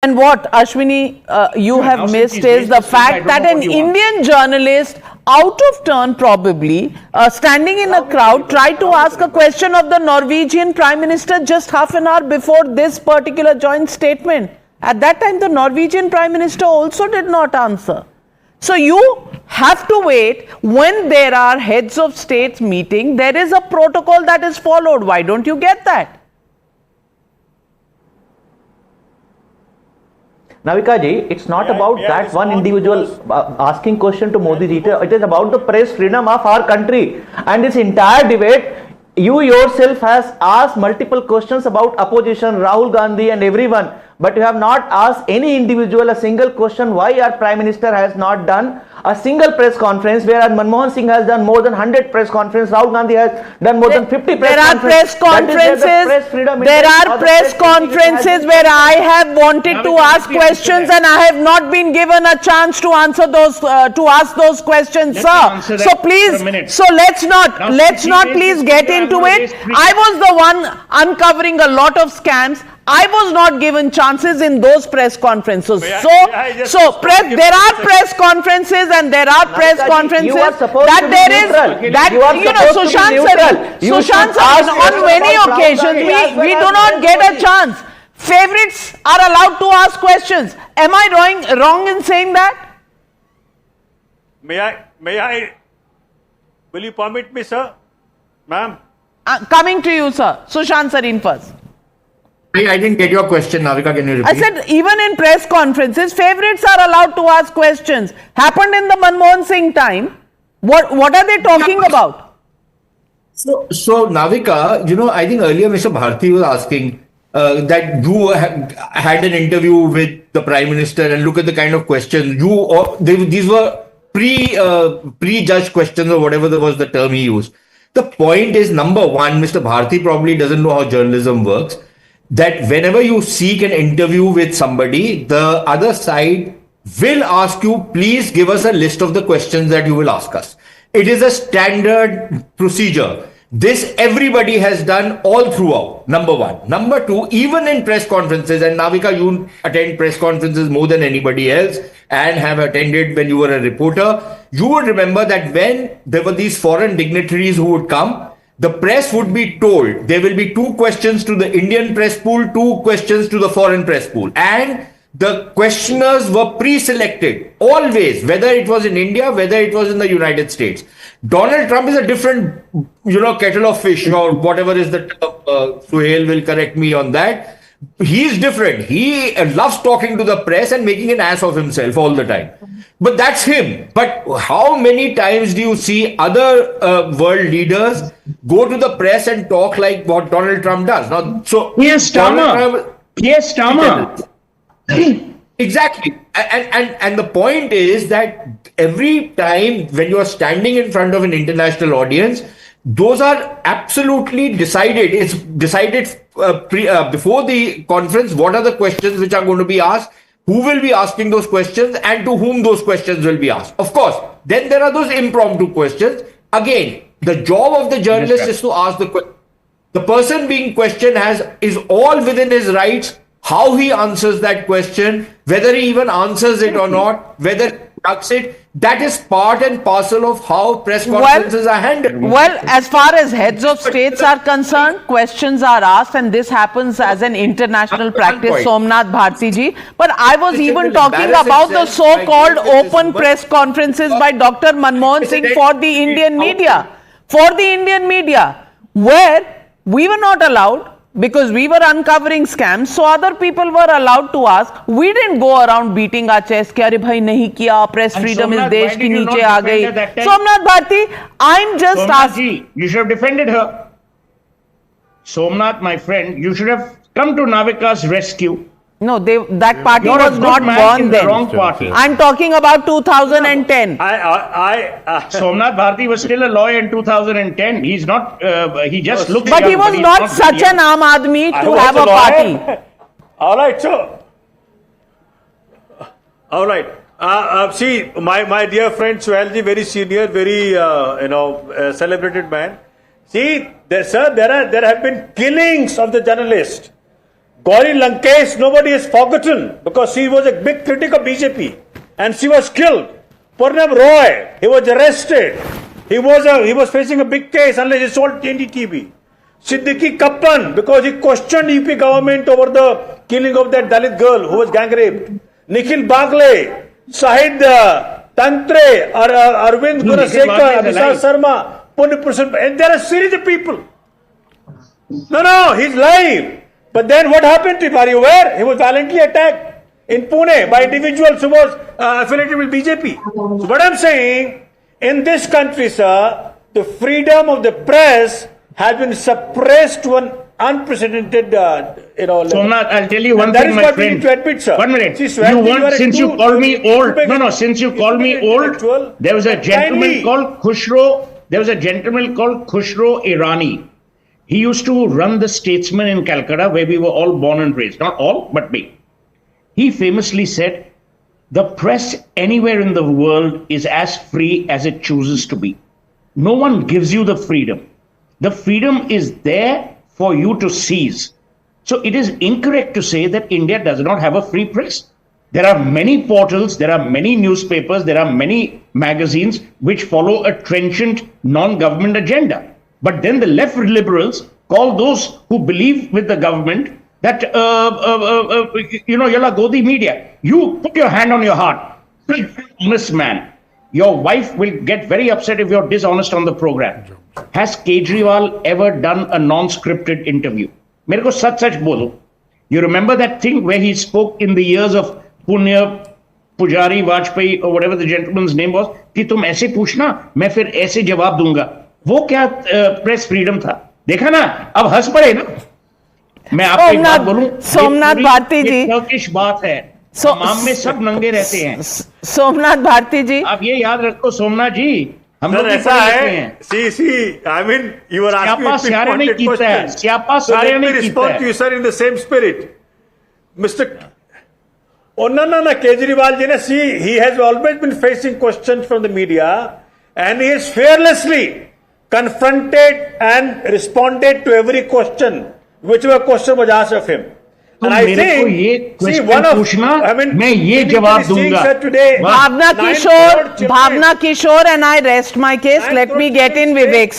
And what, Ashwini, you have missed is the fact that an Indian journalist, out of turn probably, standing in a crowd, tried to ask a question of the Norwegian Prime Minister just half an hour before this particular joint statement. At that time, the Norwegian Prime Minister also did not answer. So you have to wait. When there are heads of states meeting, there is a protocol that is followed. Why don't you get that? Navika ji, it's not about that one individual asking question to Modi ji. It is about the press freedom of our country. And this entire debate, you yourself has asked multiple questions about opposition, Rahul Gandhi and everyone. But you have not asked any individual a single question why our Prime Minister has not done a single press conference, where Manmohan Singh has done more than 100 press conferences, Rahul Gandhi has done more than 50 press conferences. There are press conferences where I have wanted to ask questions and I have not been given a chance to answer those, to ask those questions, sir. So please, so let's not please get into it. I was the one uncovering a lot of scams. I was not given chances in those press conferences. There are press conferences and there are press conferences that there is, that, you know, Sushant sir, on many occasions, we do not get a chance. Favorites are allowed to ask questions. Am I wrong in saying that? May I, will you permit me, sir? Ma'am? Coming to you, sir. Sushant Sareen first. I didn't get your question, Navika. Can you repeat? I said even in press conferences, favorites are allowed to ask questions. Happened in the Manmohan Singh time. What are they talking about? So Navika, you know, I think earlier Mr. Bharti was asking that you had an interview with the Prime Minister and look at the kind of questions these were prejudged questions or whatever was the term he used. The point is, number one, Mr. Bharti probably doesn't know how journalism works. That whenever you seek an interview with somebody, the other side will ask you, please give us a list of the questions that you will ask us. It is a standard procedure. This everybody has done all throughout, number one. Number two, even in press conferences, and Navika, you attend press conferences more than anybody else and have attended when you were a reporter, you would remember that when there were these foreign dignitaries who would come, the press would be told there will be 2 questions to the Indian press pool, 2 questions to the foreign press pool. And the questioners were pre-selected, always, whether it was in India, whether it was in the United States. Donald Trump is a different, kettle of fish or whatever is the term. Suhail will correct me on that. He's different. He loves talking to the press and making an ass of himself all the time. But that's him. But how many times do you see other world leaders go to the press and talk like what Donald Trump does? Now, so yes, Tama. Exactly. And the point is that every time when you are standing in front of an international audience, those are absolutely decided. It's decided before the conference what are the questions which are going to be asked, who will be asking those questions, and to whom those questions will be asked. Of course, then there are those impromptu questions. Again, the job of the journalist is to ask the question. The person being questioned is all within his rights. How he answers that question, whether he even answers it or not, whether he ducks it, that is part and parcel of how press conferences are handled. Well, as far as heads of states are concerned, questions are asked, and this happens as an international practice, Somnath Bharti ji. But I was even talking about the so-called open press conferences by Dr. Manmohan Singh for the Indian media. For the Indian media, where we were not allowed, because we were uncovering scams, so other people were allowed to ask. We didn't go around beating our chest, कि अरे भाई नहीं किया, press freedom is देश के नीचे आ गई. Somnath Bharti, I'm just asking. You should have defended her. Somnath, my friend, you should have come to Navika's rescue. No, that party was not born then. Wrong party. I'm talking about 2010. Somnath Bharti was still a lawyer in 2010. He's not, he just looks But young, he was not such an Aam Aadmi to have a party. All right, so. All right. See, my dear friend Suhailji, very senior, very, celebrated man. See, there have been killings of the journalists. Gauri Lankesh, nobody has forgotten because she was a big critic of BJP and she was killed. Purnam Roy, he was arrested. He was facing a big case unless he sold NDTV. Siddiqui Kappan, because he questioned UP government over the killing of that Dalit girl who was gang raped. Nikhil Bagle, Shahid Tantre, Arvind No, Nikhil Gunasekar, Bagle is Vishal alive. Sharma, Punya Prasad, and there are a series of people. No, he's live. But then what happened to him? Are you aware? He was violently attacked in Pune by individuals who was affiliated with BJP. So what I'm saying, in this country, sir, the freedom of the press has been suppressed to an unprecedented, level. Somnath, I'll tell you one And that thing, is my what we friend. need to admit, sir. 1 minute. See, You Swati, want, are a since you too- call me too old, big- no, since you too call me big old, intellectual. there was a gentleman Kindly. called Khushro Irani. He used to run the Statesman in Calcutta, where we were all born and raised. Not all, but me. He famously said, the press anywhere in the world is as free as it chooses to be. No one gives you the freedom. The freedom is there for you to seize. So it is incorrect to say that India does not have a free press. There are many portals, there are many newspapers, there are many magazines which follow a trenchant non-government agenda. But then the left liberals call those who believe with the government that, yalla Godi media. You put your hand on your heart. Honest man. Your wife will get very upset if you're dishonest on the program. Has Kejriwal ever done a non-scripted interview? मेरे को सच बोलो. You remember that thing where he spoke in the ears of Punya Pujari Vajpayee or whatever the gentleman's name was कि तुम ऐसे पूछना मैं फिर ऐसे जवाब दूंगा. वो क्या प्रेस फ्रीडम था? देखा ना? अब हंस पड़े ना? मैं आपको एक बात बोलूं. सोमनाथ भारती जी. टर्किश बात है. तमाम में सब नंगे रहते हैं. सोमनाथ भारती जी. आप ये याद रखो सोमनाथ जी. हम लोग Sir, भी ऐसा पढ़े लिखे है. हैं. I mean, you were asking स्यापा me सारे ने pinpointed कीता है. questions. स्यापा So सारे let ने me कीता respond to है. you, sir, in the same spirit. Mr. Oh, no, Kejriwal ji, he has always been facing questions from the media and he has fearlessly confronted and responded to every question, whichever question was asked of him. तो And I मेरे को think, ये see, question one of, पूछना, I mean, मैं ये clinically जवाब seeing, दूंगा. sir, today, Bhavna 9 crore children- Kishore, and I rest my case. Let me get in Vivek sir.